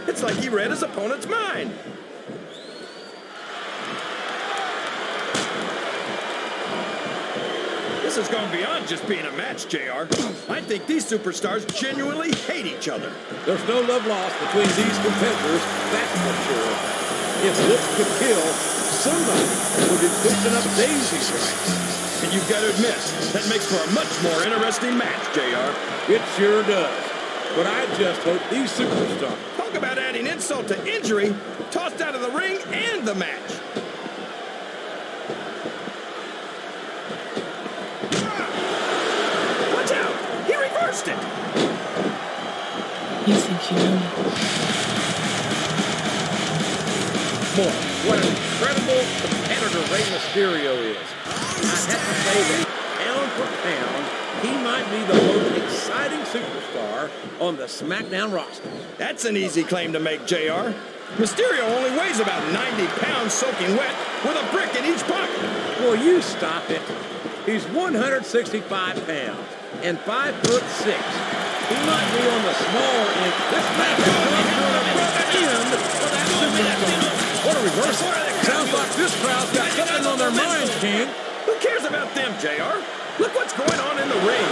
It's like he read his opponent's mind. This has gone beyond just being a match, JR. I think these superstars genuinely hate each other. There's no love lost between these competitors, that's for sure. If looks could kill, somebody would be pushing up daisies right. And you've got to admit, that makes for a much more interesting match, JR. It sure does. But I just hope these superstars... Talk about adding insult to injury, tossed out of the ring and the match. Watch out! He reversed it! You think you know me? Boy, what an incredible competitor Rey Mysterio is. I have to say that pound for pound, he might be the most exciting superstar on the SmackDown roster. That's an easy claim to make, JR. Mysterio only weighs about 90 pounds soaking wet with a brick in each pocket. Will you stop it? He's 165 pounds and 5'6". He might be on the smaller end. This match is going to an abrupt end for that superstar. What a reversal. Sounds like this crowd's got something on their minds, King. Who cares about them, JR? Look what's going on in the ring.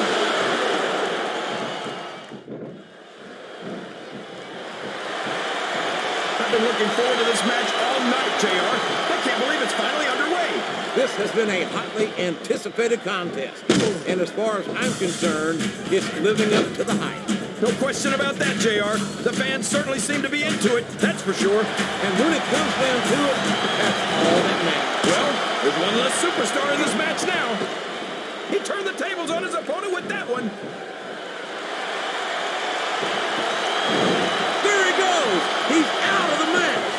I've been looking forward to this match all night, JR. I can't believe it's finally underway. This has been a hotly anticipated contest. And as far as I'm concerned, it's living up to the hype. No question about that, JR. The fans certainly seem to be into it, that's for sure. And when it comes down to it, that's all that matters. Well, there's one less superstar in this match now. He turned the tables on his opponent with that one. There he goes. He's out of the match.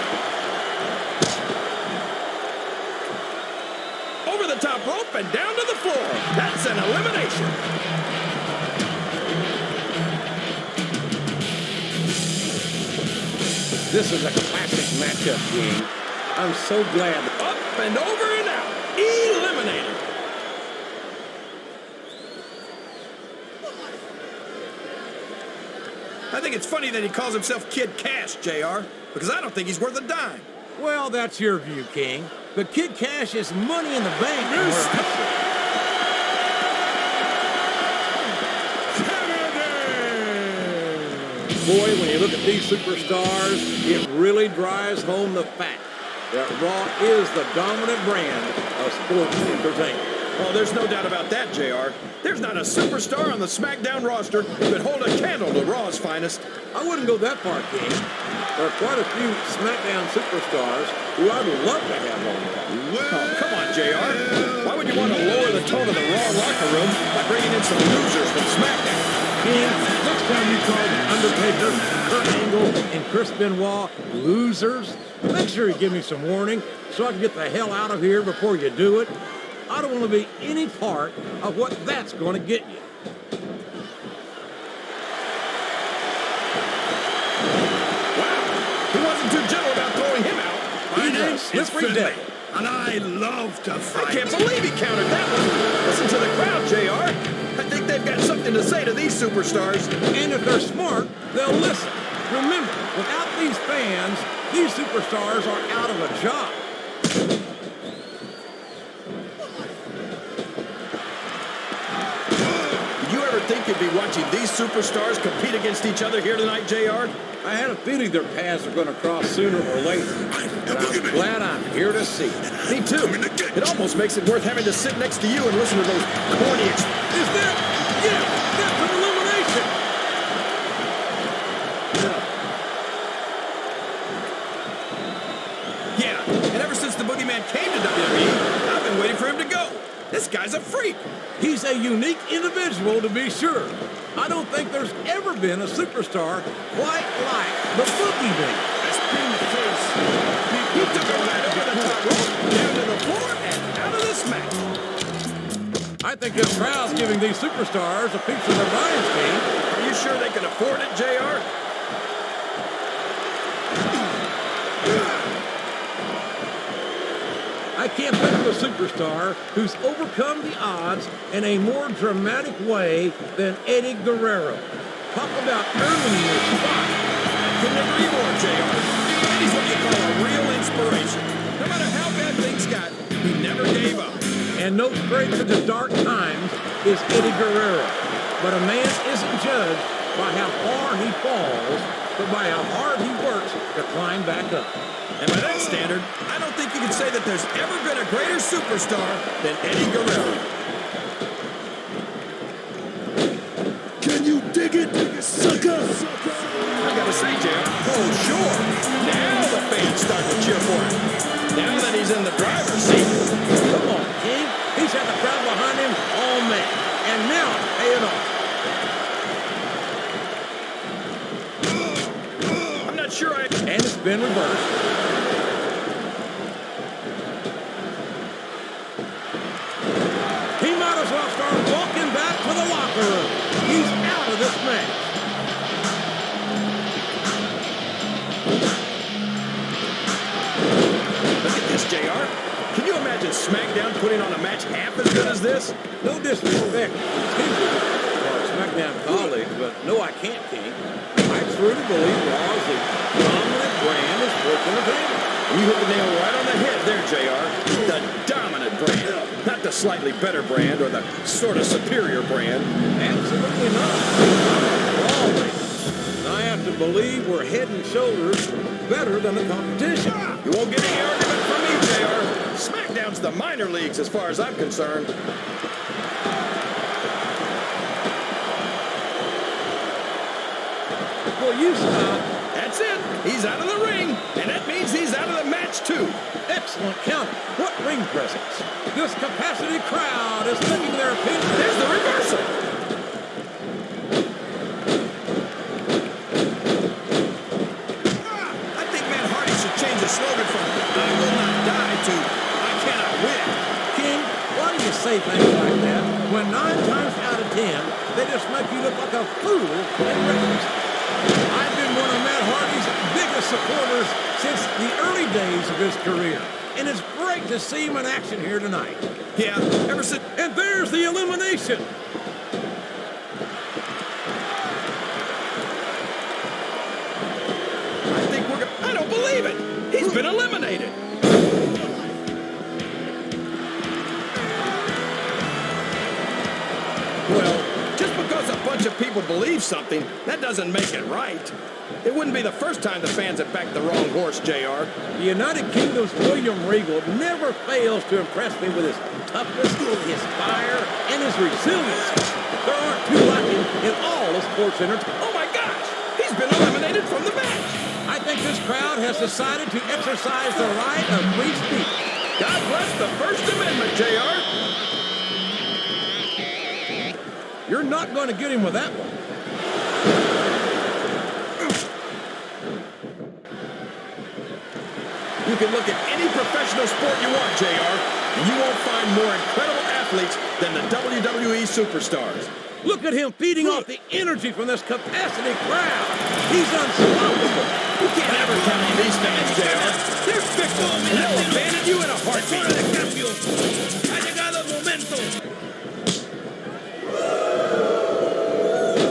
Over the top rope and down to the floor. That's an elimination. This is a classic matchup, King. I'm so glad. Up and over and out. Eliminated. I think it's funny that he calls himself Kid Cash, JR, because I don't think he's worth a dime. Well, that's your view, King. But Kid Cash is money in the bank. Boy, when you look at these superstars, it really drives home the fact that Raw is the dominant brand of sports entertainment. Oh, there's no doubt about that, JR. There's not a superstar on the SmackDown roster who could hold a candle to Raw's finest. I wouldn't go that far, King. There are quite a few SmackDown superstars who I'd love to have on Raw. Oh, come on, JR. Why would you want to lower the tone of the Raw locker room by bringing in some losers from SmackDown? King, next time you call Undertaker, Kurt Angle, and Chris Benoit losers, make sure you give me some warning so I can get the hell out of here before you do it. I don't want to be any part of what that's going to get you. Wow, he wasn't too gentle about throwing him out. My name's Slippery Devil. And I love to fight. I can't believe he countered that one. Listen to the crowd, JR. I think they've got something to say to these superstars. And if they're smart, they'll listen. Remember, without these fans, these superstars are out of a job. Did you ever think you'd be watching these superstars compete against each other here tonight, JR? I had a feeling their paths are going to cross sooner or later. But I'm glad I'm here to see it. Me too. It almost makes it worth having to sit next to you and listen to those corny Is that? Yeah, that's an elimination. Yeah, and ever since the Boogeyman came to WWE, I've been waiting for him to go. This guy's a freak. He's a unique individual, to be sure. I don't think there's ever been a superstar quite like the Boogeyman. He took a right over the top rope, down to the floor, and out of this match. I think this crowd's giving these superstars a piece of their minds, King. Are you sure they can afford it, JR? I can't think of a superstar who's overcome the odds in a more dramatic way than Eddie Guerrero. Talk about earning your spot. Couldn't agree more, JR. He's what you call a real inspiration. No matter how bad things got, he never gave up. And no stranger to dark times is Eddie Guerrero. But a man isn't judged by how far he falls, but by how hard he works to climb back up. And by that standard, I don't think you can say that there's ever been a greater superstar than Eddie Guerrero. Can you dig it, sucker? I gotta say, JR, oh sure, now the fans start to cheer for him. Now that he's in the driver's seat. Come on, King. He's had the crowd behind him all match. And now it's paying off. I'm not sure And it's been reversed. He might as well start walking back to the locker room. He's out of this match. Look at this, JR. Can you imagine SmackDown putting on a match half as good as this? No disrespect to our SmackDown colleagues, but no, I can't, King. I truly believe Raw is the dominant brand of sports entertainment. You hit the nail right on the head there, JR. The dominant brand. Not the slightly better brand or the sort of superior brand. Absolutely not. Raw, I have to believe we're head and shoulders better than the competition. You won't get any argument from me, JR. SmackDown's the minor leagues as far as I'm concerned. Well, you stop. That's it. He's out of the ring, and that means he's out of the match, too. Excellent counter. What ring presence. This capacity crowd is thinking their opinion. There's the reversal. I think Matt Hardy should change his slogan from I will not die to I cannot win. King, why do you say things like that when 9 times out of 10, they just make you look like a fool in wrestling? I've been one of Matt Hardy's biggest supporters since the early days of his career. And it's great to see him in action here tonight. Yeah, ever since... And there's the elimination. I think we're going... I don't believe it. He's been eliminated. Well, just because a bunch of people believe something, that doesn't make it right. It wouldn't be the first time the fans have backed the wrong horse, JR. The United Kingdom's William Regal never fails to impress me with his toughness, his fire, and his resilience. There aren't two like him in all of sports entertainment. Oh my gosh! He's been eliminated from the match! I think this crowd has decided to exercise the right of free speech. God bless the First Amendment, JR. You're not going to get him with that one. You can look at any professional sport you want, JR, and you won't find more incredible athletes than the WWE superstars. Look at him feeding off the energy from this capacity crowd. He's unstoppable. You can't ever count on these fans, JR. They're fickle, and they'll abandon you in a heartbeat.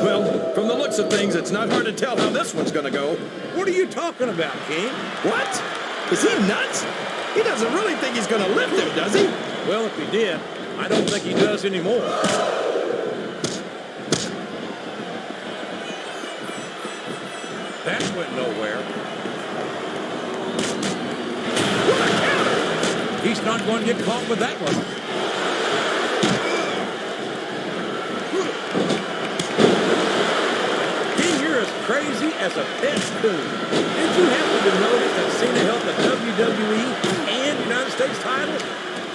Well, from the looks of things, it's not hard to tell how this one's going to go. What are you talking about, King? What? Is he nuts? He doesn't really think he's going to lift him, does he? Well, if he did, I don't think he does anymore. That went nowhere. What a counter! He's not going to get caught with that one. King, you're as crazy as a pet coon. Did you happen to notice that Cena held the WWE and United States titles?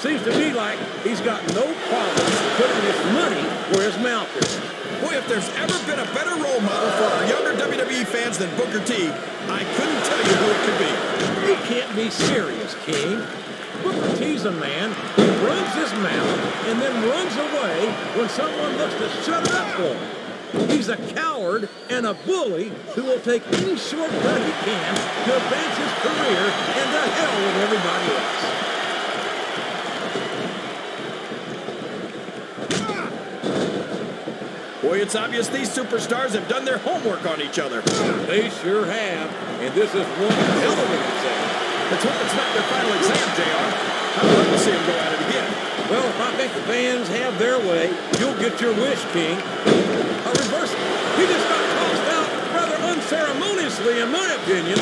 Seems to me like he's got no problem putting his money where his mouth is. Boy, if there's ever been a better role model for our younger WWE fans than Booker T, I couldn't tell you who it could be. You can't be serious, King. Booker T's a man who runs his mouth and then runs away when someone looks to shut it up for him. He's a coward and a bully who will take any shortcut he can to advance his career and to hell with everybody else. Boy, it's obvious these superstars have done their homework on each other. They sure have, and this is one hell of an exam. Let's hope it's not their final exam, JR. I'd love to see them go at it again. Well, if I think the fans have their way, you'll get your wish, King. A reversal. He just got tossed out rather unceremoniously, in my opinion.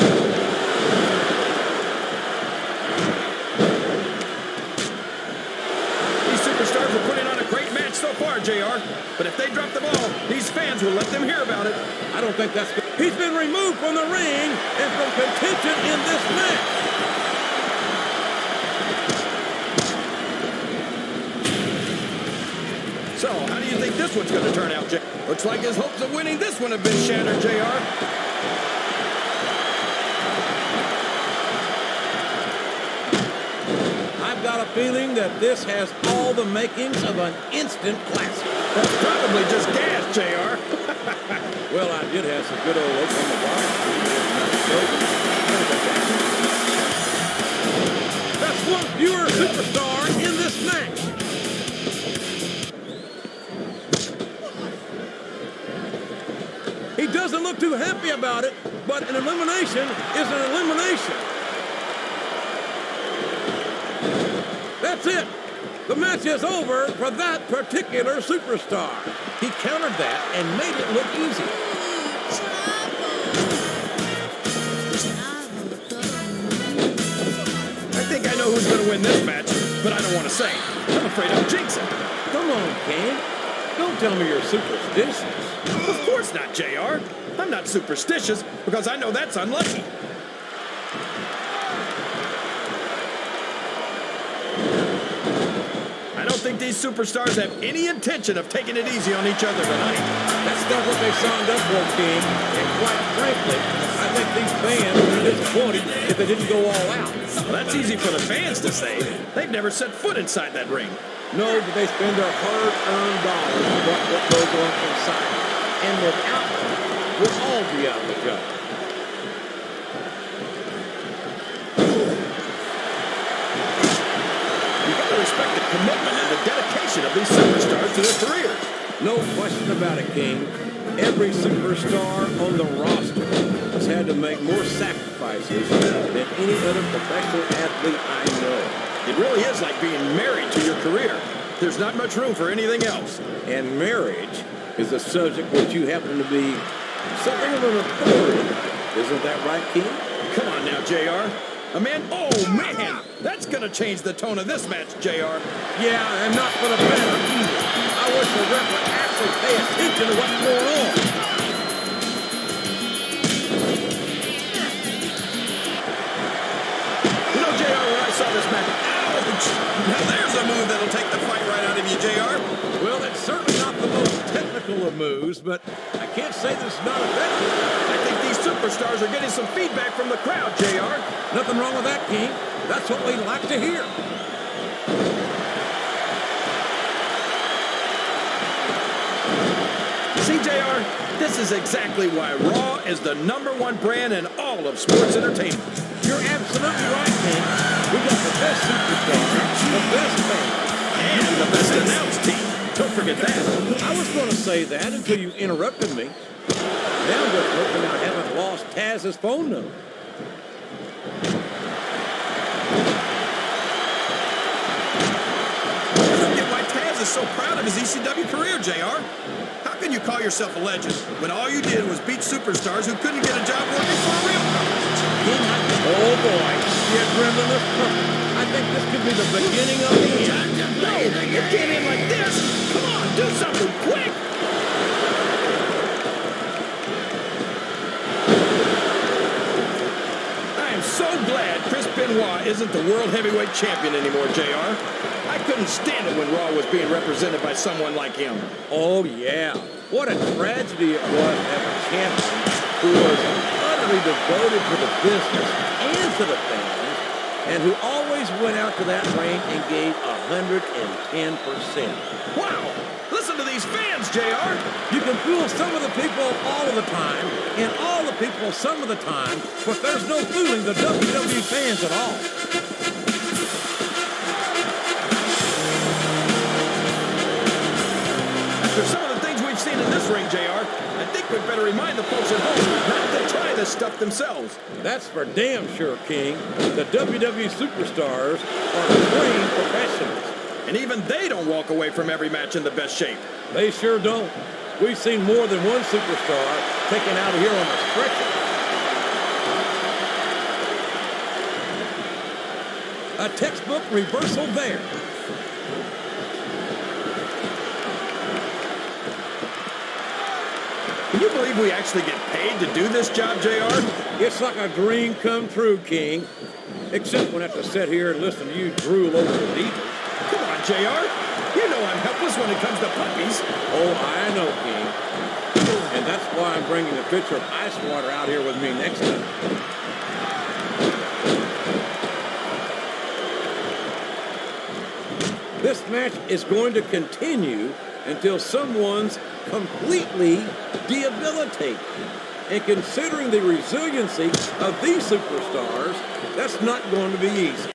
These superstars are putting on a great match so far, JR. But if they drop the ball, these fans will let them hear about it. I don't think that's good. He's been removed from the ring and from contention in this match. So, how do you think this one's going to turn out, JR? Looks like his hopes of winning this one have been shattered, JR. I've got a feeling that this has all the makings of an instant classic. That's probably just gas, JR. Well, I did have some good old Oklahoma barbecue. That's one fewer superstar in this match. He doesn't look too happy about it, but an elimination is an elimination. That's it. The match is over for that particular superstar. He countered that and made it look easy. I think I know who's going to win this match, but I don't want to say. I'm afraid I'll jinx it. Come on, Ken. Don't tell me you're superstitious. Of course not, JR. I'm not superstitious because I know that's unlucky. I don't think these superstars have any intention of taking it easy on each other tonight. That's not what they signed up for, King. And quite frankly, I think these fans would be disappointed if they didn't go all out. Well, that's easy for the fans to say. They've never set foot inside that ring. No, but they spend their hard-earned dollars on what goes on inside. And without them, we'll all be out of the job. You got to respect the commitment and the dedication of these superstars to their careers. No question about it, King. Every superstar on the roster has had to make more sacrifices than any other professional athlete I know. It really is like being married to your career. There's not much room for anything else. And marriage is a subject which you happen to be something of an authority. Isn't that right, King? Come on now, JR. A man, oh man, that's gonna change the tone of this match, JR. Yeah, and not for the better either. I wish the ref would actually pay attention to what's going on. You know, JR, when I saw this match, ouch! Now there's a move that'll take the fight right out of you, JR. Well, it's certainly not the most technical of moves, but I can't say this is not effective. I think these superstars are getting some feedback from the crowd, JR. Nothing wrong with that, King. That's what we like to hear. See, JR, this is exactly why Raw is the #1 brand in all of sports entertainment. You're absolutely right, King. We got the best superstars, the best fans, And the best announced team. Don't forget that. I was going to say that until you interrupted me. Now I'm just hoping I haven't lost Taz's phone number. I don't get why Taz is so proud of his ECW career, JR. How can you call yourself a legend when all you did was beat superstars who couldn't get a job working for a real company? Oh boy, the adrenaline is perfect. I think this could be the beginning of the end. No, you can't end like this. Come on, do something quick. I am so glad Chris Benoit isn't the World Heavyweight Champion anymore, JR. I couldn't stand it when Raw was being represented by someone like him. Oh yeah, what a tragedy it was to have a champion who was utterly devoted to the business and to the fans, and who always went out to that ring and gave 110%. Wow! Listen to these fans, JR! You can fool some of the people all of the time, and all the people some of the time, but there's no fooling the WWE fans at all. After some of the things we've seen in this this ring, JR. I think we'd better remind the folks at home not to try this stuff themselves. That's for damn sure, King. The WWE superstars are trained professionals. And even they don't walk away from every match in the best shape. They sure don't. We've seen more than one superstar taken out of here on a stretcher. A textbook reversal there. Can you believe we actually get paid to do this job, JR? It's like a dream come true, King. Except when I have to sit here and listen to you drool over the needles. Come on, JR. You know I'm helpless when it comes to puppies. Oh, I know, King. And that's why I'm bringing a pitcher of ice water out here with me next time. This match is going to continue until someone's completely debilitated. And considering the resiliency of these superstars, that's not going to be easy.